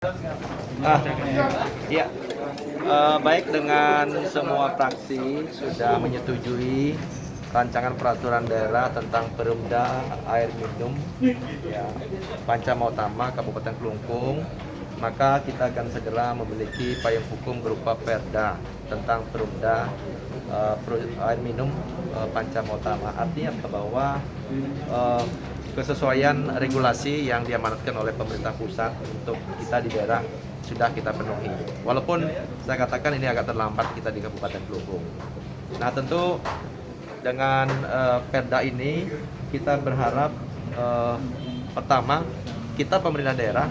Ah, ya, baik dengan semua fraksi sudah menyetujui rancangan peraturan daerah tentang Perumda air minum ya, Panca Mautama Kabupaten Kelungkung, maka kita akan segera memiliki payung hukum berupa Perda tentang Perumda air minum Panca Mautama. Artinya bahwa kesesuaian regulasi yang diamanatkan oleh pemerintah pusat untuk kita di daerah sudah kita penuhi. Walaupun saya katakan ini agak terlambat kita di Kabupaten Kelungkung. Nah, tentu dengan Perda ini kita berharap pertama kita pemerintah daerah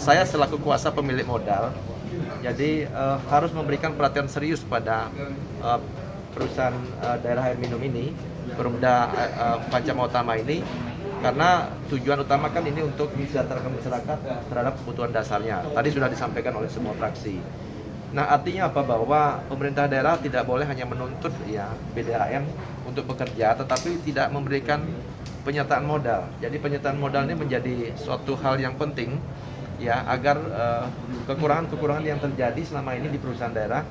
saya selaku kuasa pemilik modal, jadi harus memberikan perhatian serius pada perusahaan daerah air minum ini, Perumda Panca Mautama ini, karena tujuan utama kan ini untuk mensejahterakan masyarakat terhadap kebutuhan dasarnya. Tadi sudah disampaikan oleh semua fraksi. Nah, artinya apa? Bahwa pemerintah daerah tidak boleh hanya menuntut ya PDAM untuk bekerja, tetapi tidak memberikan penyertaan modal. Jadi penyertaan modal ini menjadi suatu hal yang penting ya, agar kekurangan-kekurangan yang terjadi selama ini di perusahaan daerah,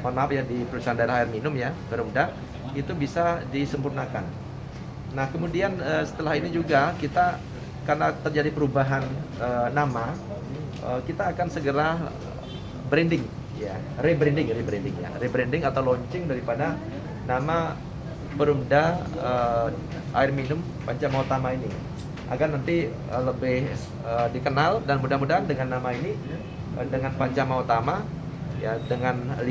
mohon maaf ya, di perusahaan daerah air minum ya, Perumda, itu bisa disempurnakan. Nah, kemudian setelah ini juga kita, karena terjadi perubahan nama, kita akan segera branding ya, rebranding atau launching daripada nama Perumda air minum Panca Mautama ini, agar nanti lebih dikenal, dan mudah-mudahan dengan nama ini, dengan Panca Mautama ya, dengan 5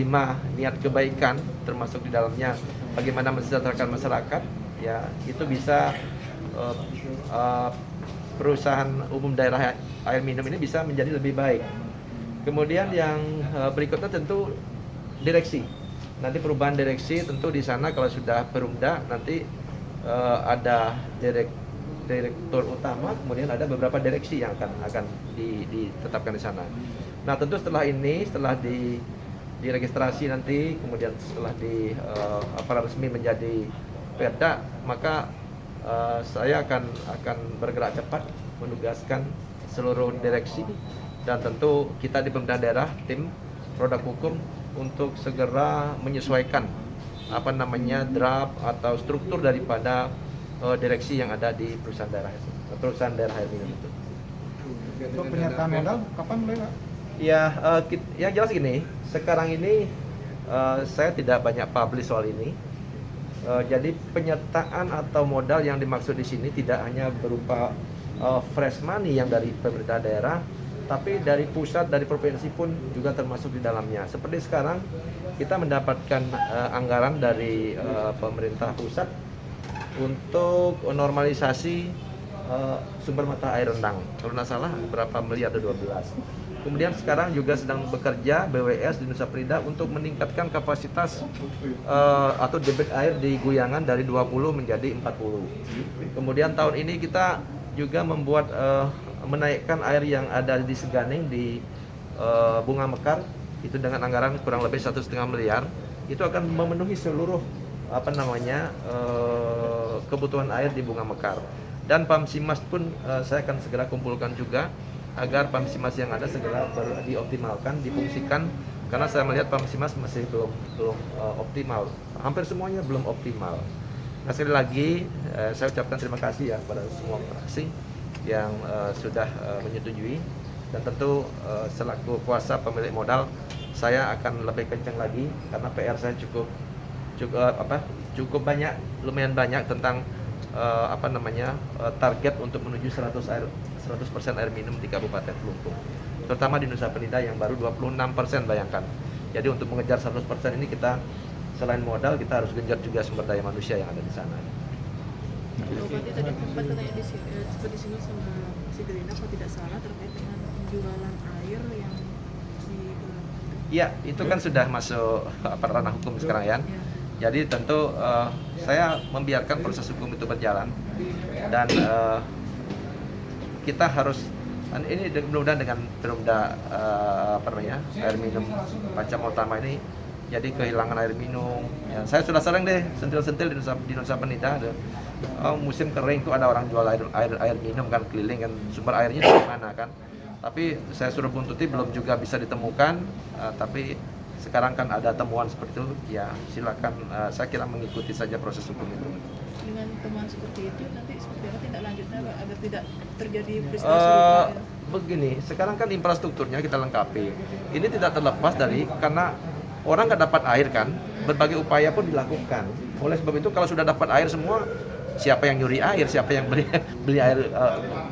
niat kebaikan termasuk di dalamnya bagaimana mensejahterakan masyarakat ya, itu bisa perusahaan umum daerah air minum ini bisa menjadi lebih baik. Kemudian yang berikutnya tentu direksi. Nanti perubahan direksi tentu di sana, kalau sudah Perumda nanti ada direktur utama, kemudian ada beberapa direksi yang akan ditetapkan di sana. Nah, tentu setelah ini, setelah diregistrasi nanti, kemudian setelah resmi menjadi Perda, maka saya akan bergerak cepat menugaskan seluruh direksi, dan tentu kita di pemerintah daerah, tim produk hukum, untuk segera menyesuaikan draft atau struktur daripada direksi yang ada di perusahaan daerah air minum itu. Untuk penyertaan modal kapan mulai, Pak? Ya, yang jelas gini, sekarang ini saya tidak banyak publish soal ini. Jadi penyertaan atau modal yang dimaksud di sini tidak hanya berupa fresh money yang dari pemerintah daerah, tapi dari pusat, dari provinsi pun juga termasuk di dalamnya. Seperti sekarang kita mendapatkan anggaran dari pemerintah pusat untuk normalisasi sumber mata air rendang, kalau tidak salah berapa miliar, atau 12. Kemudian sekarang juga sedang bekerja BWS di Nusa Penida untuk meningkatkan kapasitas atau debit air di Guyangan dari 20 menjadi 40. Kemudian tahun ini kita juga menaikkan air yang ada di Seganing di Bunga Mekar, itu dengan anggaran kurang lebih 1,5 miliar. Itu akan memenuhi seluruh kebutuhan air di Bunga Mekar. Dan Pamsimas pun saya akan segera kumpulkan juga, agar Pamsimas yang ada segera dioptimalkan, difungsikan, karena saya melihat Pamsimas masih belum optimal, hampir semuanya belum optimal. Nah, sekali lagi saya ucapkan terima kasih ya kepada semua fraksi yang sudah menyetujui, dan tentu selaku kuasa pemilik modal, saya akan lebih kencang lagi, karena PR saya cukup banyak, lumayan banyak, tentang target untuk menuju 100% air minum di Kabupaten Kelungkung, terutama di Nusa Penida yang baru 26%, bayangkan. Jadi untuk mengejar 100% ini, kita selain modal, kita harus genjot juga sumber daya manusia yang ada di sana. Berarti tadi sempat katanya disinggung sama si Gerina, kalau tidak salah, terkait dengan penjualan air yang di Iya, itu kan sudah masuk ranah hukum sekarang ya. Jadi tentu saya membiarkan proses hukum itu berjalan, dan kita harus, ini mudah-mudahan dengan Perumda air minum Panca Mautama ini, jadi kehilangan air minum ya. Saya sudah sering deh sentil-sentil di Nusa Penida, musim kering tuh ada orang jual air minum kan keliling kan, sumber airnya dari mana kan. Tapi saya suruh buntuti belum juga bisa ditemukan, tapi sekarang kan ada temuan seperti itu, ya silakan, saya kira mengikuti saja proses hukum itu. Dengan temuan seperti itu nanti seperti apa tindak lanjutnya Pak, agar tidak terjadi peristiwa serupa ya? Begini, sekarang kan infrastrukturnya kita lengkapi. Ini tidak terlepas dari karena orang nggak dapat air kan, berbagai upaya pun dilakukan. Oleh sebab itu kalau sudah dapat air semua, siapa yang nyuri air, siapa yang beli air,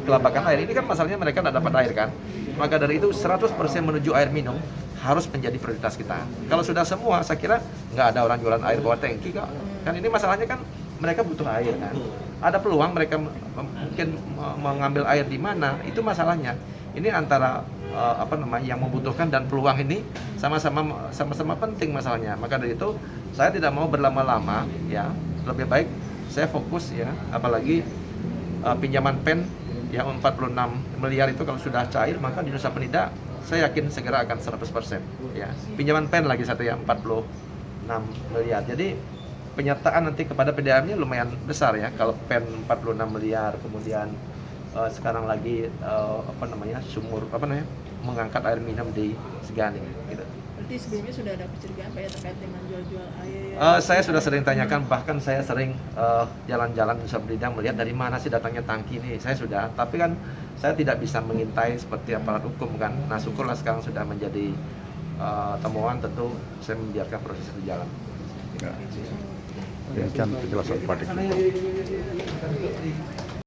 kelabakan air, ini kan masalahnya mereka nggak dapat air kan. Maka dari itu 100% menuju air minum harus menjadi prioritas kita. Kalau sudah semua, saya kira nggak ada orang jualan air bawa tangki kok. Kan ini masalahnya kan mereka butuh air kan. Ada peluang mereka mungkin mengambil air di mana, itu masalahnya. Ini antara yang membutuhkan dan peluang ini sama-sama penting masalahnya. Maka dari itu saya tidak mau berlama-lama ya. Lebih baik saya fokus ya, apalagi pinjaman PEN yang 46 miliar itu kalau sudah cair maka di Nusa Penida saya yakin segera akan 100% ya. Pinjaman PEN lagi satu ya 46 miliar. Jadi penyertaan nanti kepada PDAM-nya lumayan besar ya kalau PEN 46 miliar, kemudian sekarang lagi sumur mengangkat air minum di Seganing gitu. Berarti sebelumnya sudah ada pencurigaan Pak ya terkait dengan jual-jual air ya? Saya sudah sering tanyakan, bahkan saya sering jalan-jalan di Nusa Penida melihat dari mana sih datangnya tangki ini. Saya sudah, tapi kan saya tidak bisa mengintai seperti aparat hukum kan. Nah syukurlah sekarang sudah menjadi temuan, tentu saya membiarkan proses itu jalan. Demikian penjelasan Pak Dik.